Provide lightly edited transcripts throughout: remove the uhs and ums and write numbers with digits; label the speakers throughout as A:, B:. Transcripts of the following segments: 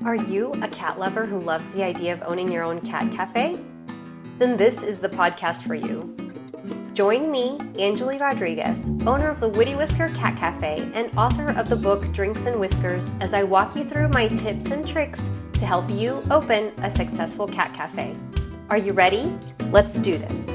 A: Are you a cat lover who loves the idea of owning your own cat cafe? Then this is the podcast for you. Join me, Angeli Rodriguez, owner of the Witty Whisker Cat Cafe and author of the book Drinks and Whiskers, as I walk you through my tips and tricks to help you open a successful cat cafe. Are you ready? Let's do this.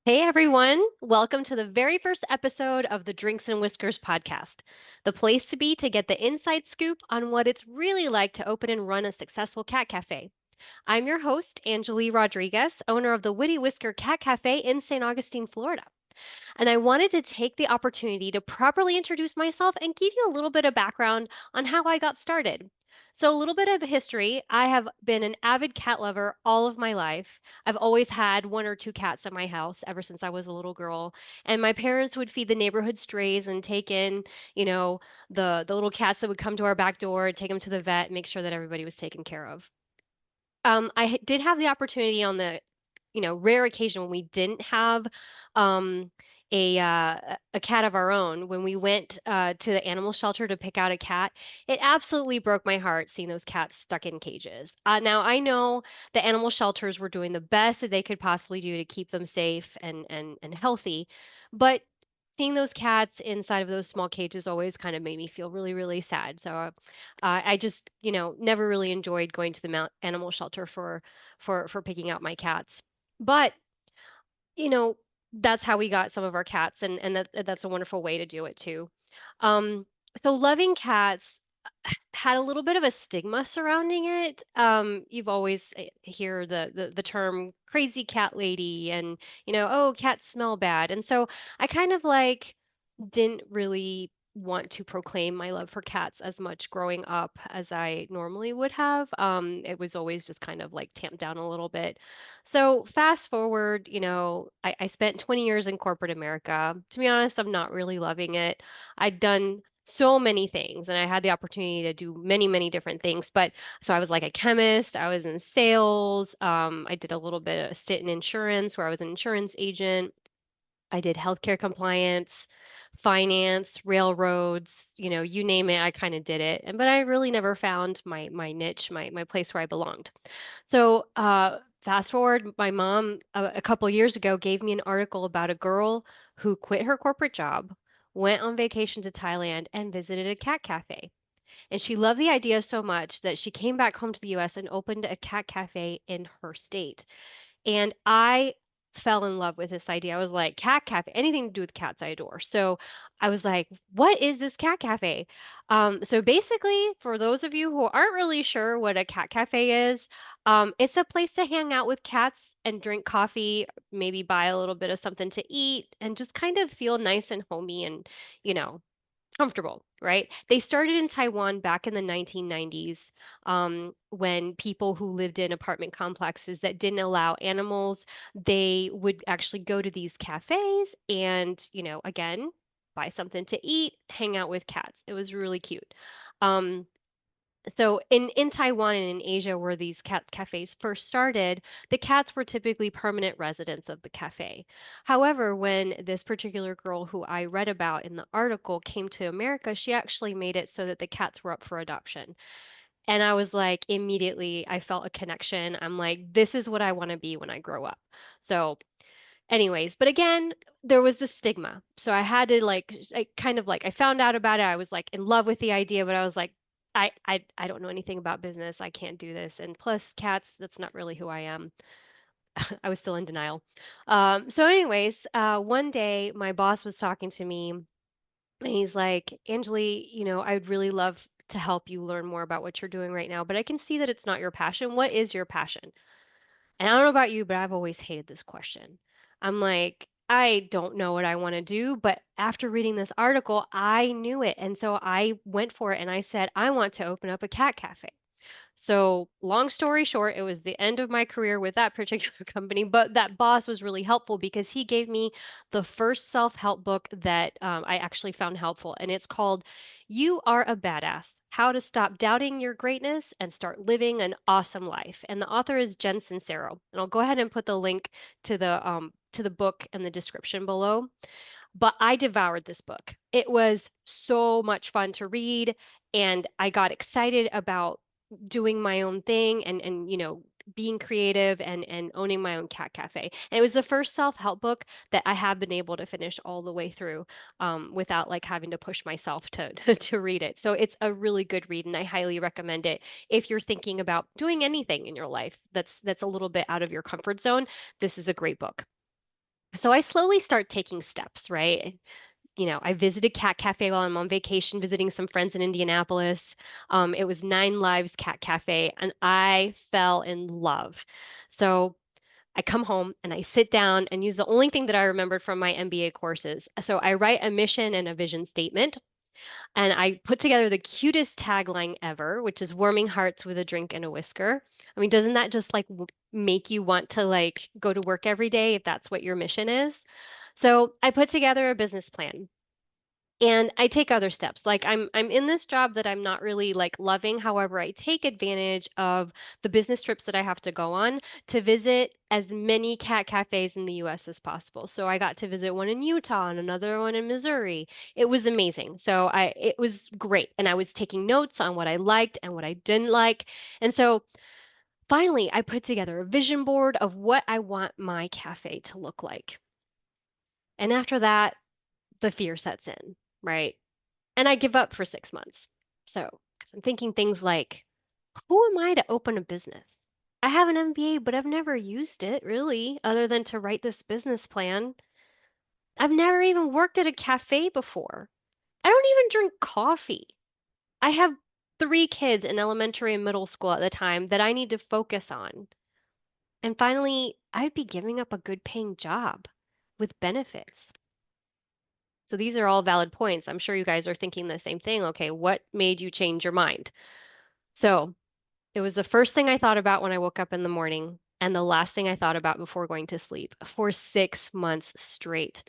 A: Hey everyone, welcome to the very first episode of the Drinks and Whiskers podcast, the place to be to get the inside scoop on what it's really like to open and run a successful cat cafe. I'm your host, Angeli Rodriguez, owner of the Witty Whisker Cat Cafe in St. Augustine, Florida. And I wanted to take the opportunity to properly introduce myself and give you a little bit of background on how I got started. So, a little bit of history. I have been an avid cat lover all of my life. I've always had one or two cats at my house ever since I was a little girl. And my parents would feed the neighborhood strays and take in, the little cats that would come to our back door, take them to the vet, make sure that everybody was taken care of. Did have the opportunity on the, rare occasion when we didn't have, um, a cat of our own. When we went, to the animal shelter to pick out a cat, it absolutely broke my heart seeing those cats stuck in cages. Now I know the animal shelters were doing the best that they could possibly do to keep them safe and healthy, but seeing those cats inside of those small cages always kind of made me feel really, really sad. So, I just, never really enjoyed going to the animal shelter for picking out my cats. But, you know, that's how we got some of our cats, and that's a wonderful way to do it too. Um, so loving cats had a little bit of a stigma surrounding it. You've always hear the term crazy cat lady and, oh, cats smell bad. And so I kind of like didn't really want to proclaim my love for cats as much growing up as I normally would have. It was always just kind of like tamped down a little bit. So fast forward, I spent 20 years in corporate America. To be honest, I'm not really loving it. I'd done so many things and I had the opportunity to do many, many different things. But so I was like a chemist, I was in sales, I did a little bit of stint in insurance where I was an insurance agent. I did healthcare compliance, finance, railroads, you name it, I kind of did it. But I really never found my niche, my place where I belonged. So, fast forward, my mom a couple years ago gave me an article about a girl who quit her corporate job, went on vacation to Thailand, and visited a cat cafe. And she loved the idea so much that she came back home to the US and opened a cat cafe in her state. And I fell in love with this idea. I was like, cat cafe, anything to do with cats, I adore. So I was like, what is this cat cafe? So basically, for those of you who aren't really sure what a cat cafe is, it's a place to hang out with cats and drink coffee, maybe buy a little bit of something to eat, and just kind of feel nice and homey and, you know, comfortable, right? They started in Taiwan back in the 1990s, when people who lived in apartment complexes that didn't allow animals, they would actually go to these cafes and, again, buy something to eat, hang out with cats. It was really cute. Um, so in Taiwan and in Asia where these cat cafes first started, the cats were typically permanent residents of the cafe. However, when this particular girl who I read about in the article came to America, she actually made it so that the cats were up for adoption. And I was like, immediately I felt a connection. I'm like, this is what I want to be when I grow up. So anyways, but again, there was the stigma. So I had to I kind of like I found out about it. I was like in love with the idea, but I was like, I don't know anything about business. I can't do this. And plus cats, that's not really who I am. I was still in denial. So anyways, one day my boss was talking to me and he's like, Angeli, I'd really love to help you learn more about what you're doing right now, but I can see that it's not your passion. What is your passion? And I don't know about you, but I've always hated this question. I'm like, I don't know what I want to do, but after reading this article, I knew it. And so I went for it and I said, I want to open up a cat cafe. So, long story short, it was the end of my career with that particular company, but that boss was really helpful because he gave me the first self-help book that I actually found helpful, and it's called You Are a Badass: How to Stop Doubting Your Greatness and Start Living an Awesome Life. And the author is Jen Sincero. And I'll go ahead and put the link to the book in the description below. But I devoured this book. It was so much fun to read. and I got excited about doing my own thing and being creative and owning my own cat cafe. And it was the first self-help book that I have been able to finish all the way through without like having to push myself to to read it. So it's a really good read, and I highly recommend it if you're thinking about doing anything in your life that's a little bit out of your comfort zone. This is a great book. So I slowly start taking steps, right? I visited Cat Cafe while I'm on vacation, visiting some friends in Indianapolis. It was Nine Lives Cat Cafe, and I fell in love. So I come home and I sit down and use the only thing that I remembered from my MBA courses. So I write a mission and a vision statement, and I put together the cutest tagline ever, which is warming hearts with a drink and a whisker. I mean, doesn't that just like make you want to like go to work every day if that's what your mission is? So I put together a business plan. And I take other steps. Like I'm in this job that I'm not really like loving. However, I take advantage of the business trips that I have to go on to visit as many cat cafes in the US as possible. So I got to visit one in Utah and another one in Missouri. It was amazing. So I it was great. And I was taking notes on what I liked and what I didn't like. And so finally I put together a vision board of what I want my cafe to look like. And after that, the fear sets in, right? And I give up for 6 months. So, because I'm thinking things like, who am I to open a business? I have an MBA, but I've never used it really, other than to write this business plan. I've never even worked at a cafe before. I don't even drink coffee. I have 3 kids in elementary and middle school at the time that I need to focus on. And finally, I'd be giving up a good paying job with benefits. So these are all valid points. I'm sure you guys are thinking the same thing. Okay, what made you change your mind? So it was the first thing I thought about when I woke up in the morning and the last thing I thought about before going to sleep for 6 months straight.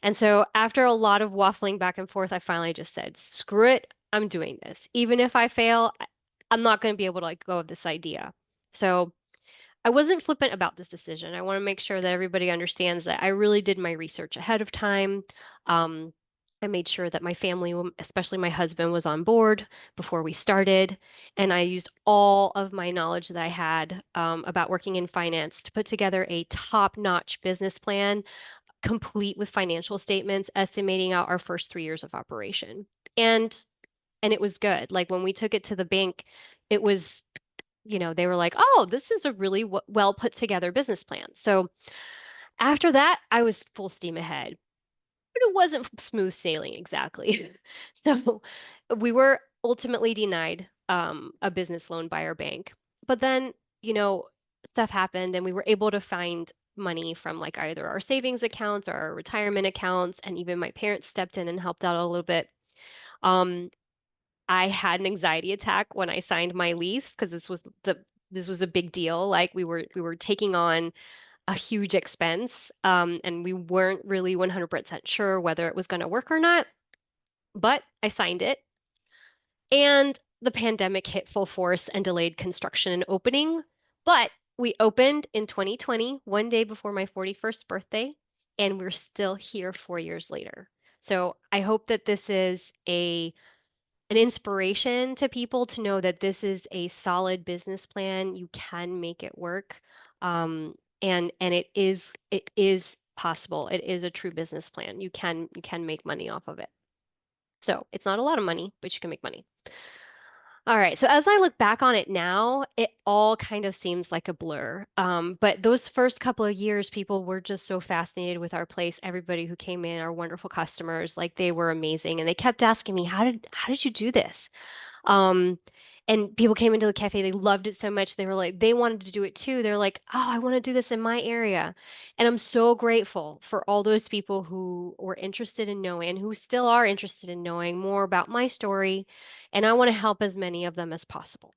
A: And so after a lot of waffling back and forth, I finally just said, screw it, I'm doing this. Even if I fail, I'm not going to be able to let go of this idea. So I wasn't flippant about this decision. I want to make sure that everybody understands that I really did my research ahead of time. Um, I made sure that my family, especially my husband, was on board before we started. And I used all of my knowledge that I had about working in finance to put together a top-notch business plan, complete with financial statements, estimating out our first 3 years of operation. And and it was good. Like when we took it to the bank, it was they were like, "Oh, this is a really well put together business plan." So after that, I was full steam ahead, but it wasn't smooth sailing exactly. So we were ultimately denied a business loan by our bank. But then, you know, stuff happened and we were able to find money from like either our savings accounts or our retirement accounts, and even my parents stepped in and helped out a little bit. Um, I had an anxiety attack when I signed my lease because this was a big deal. Like we were taking on a huge expense, and we weren't really 100% sure whether it was going to work or not. But I signed it, and the pandemic hit full force and delayed construction and opening. But we opened in 2020, one day before my 41st birthday, and we're still here 4 years later. So I hope that this is an inspiration to people to know that this is a solid business plan. You can make it work. And it is possible. It is a true business plan. You can make money off of it. So it's not a lot of money, but you can make money. All right. So as I look back on it now, it all kind of seems like a blur. But those first couple of years, people were just so fascinated with our place. Everybody who came in, our wonderful customers, like they were amazing, and they kept asking me, "How did you do this?" Um, and people came into the cafe, they loved it so much, they were like, they wanted to do it too. They're like, "Oh, I want to do this in my area." And I'm so grateful for all those people who were interested in knowing and who still are interested in knowing more about my story. And I want to help as many of them as possible.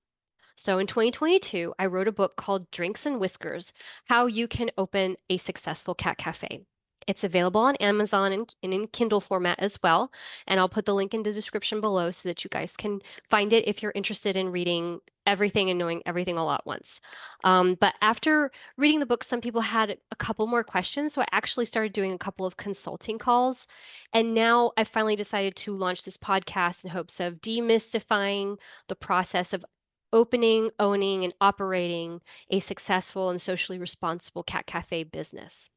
A: So in 2022, I wrote a book called Drinks and Whiskers: How You Can Open a Successful Cat Cafe. It's available on Amazon and in Kindle format as well. And I'll put the link in the description below so that you guys can find it if you're interested in reading everything and knowing everything all at once. But after reading the book, some people had a couple more questions. So I actually started doing a couple of consulting calls. And now I finally decided to launch this podcast in hopes of demystifying the process of opening, owning, and operating a successful and socially responsible cat cafe business.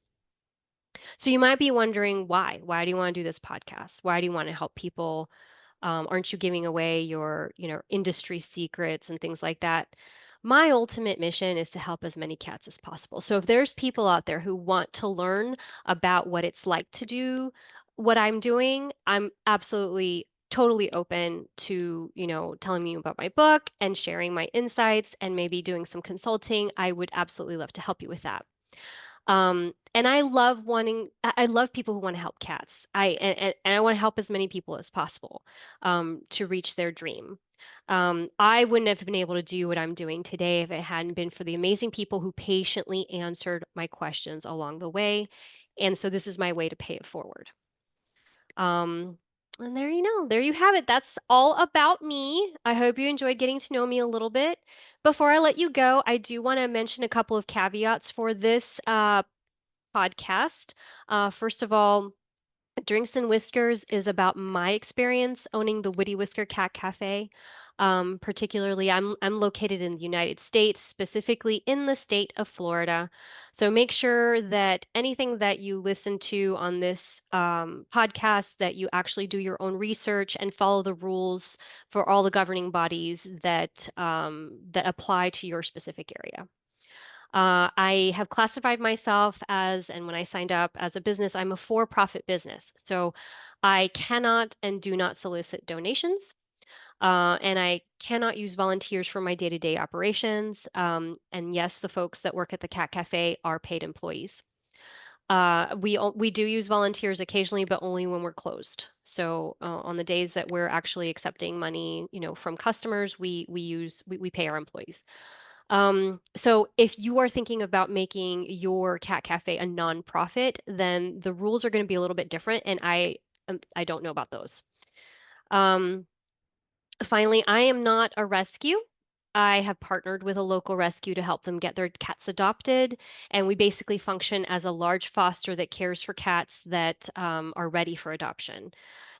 A: So you might be wondering why? Why do you want to do this podcast? Why do you want to help people? Aren't you giving away your, industry secrets and things like that? My ultimate mission is to help as many cats as possible. So if there's people out there who want to learn about what it's like to do what I'm doing, I'm absolutely totally open to, telling you about my book and sharing my insights and maybe doing some consulting. I would absolutely love to help you with that. And I love people who want to help cats. And I want to help as many people as possible to reach their dream. I wouldn't have been able to do what I'm doing today if it hadn't been for the amazing people who patiently answered my questions along the way. And so this is my way to pay it forward. Um, and there you have it. That's all about me. I hope you enjoyed getting to know me a little bit. Before I let you go, I do want to mention a couple of caveats for this podcast. First of all, Drinks and Whiskers is about my experience owning the Witty Whisker Cat Cafe. Particularly, I'm located in the United States, specifically in the state of Florida. So make sure that anything that you listen to on this podcast, that you actually do your own research and follow the rules for all the governing bodies that apply to your specific area. I have classified myself as, and when I signed up as a business, I'm a for-profit business. So I cannot and do not solicit donations. And I cannot use volunteers for my day-to-day operations. And yes, the folks that work at the Cat Cafe are paid employees. We do use volunteers occasionally, but only when we're closed. So on the days that we're actually accepting money, from customers, we pay our employees. So if you are thinking about making your cat cafe a nonprofit, then the rules are going to be a little bit different, and I don't know about those. Um, Finally, I am not a rescue. I have partnered with a local rescue to help them get their cats adopted, and we basically function as a large foster that cares for cats that are ready for adoption.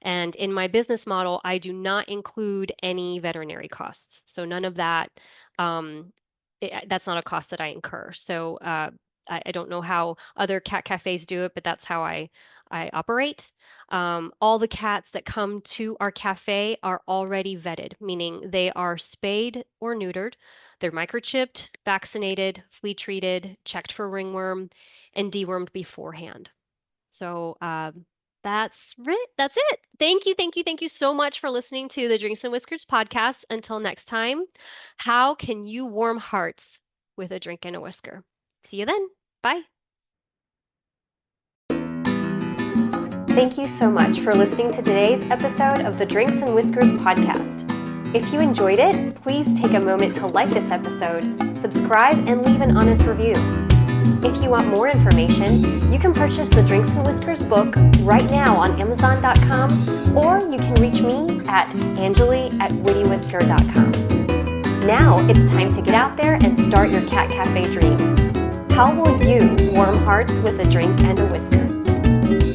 A: And in my business model, I do not include any veterinary costs. So none of that, um, that's not a cost that I incur. So I don't know how other cat cafes do it, but that's how I operate. All the cats that come to our cafe are already vetted, meaning they are spayed or neutered. They're microchipped, vaccinated, flea treated, checked for ringworm, and dewormed beforehand. So that's it. Thank you so much for listening to the Drinks and Whiskers podcast. Until next time, how can you warm hearts with a drink and a whisker? See you then. Bye. Thank you so much for listening to today's episode of the Drinks and Whiskers podcast. If you enjoyed it, please take a moment to like this episode, subscribe, and leave an honest review. If you want more information, you can purchase the Drinks and Whiskers book right now on Amazon.com, or you can reach me at Angeli@wittywhisker.com. Now it's time to get out there and start your cat cafe dream. How will you warm hearts with a drink and a whisker?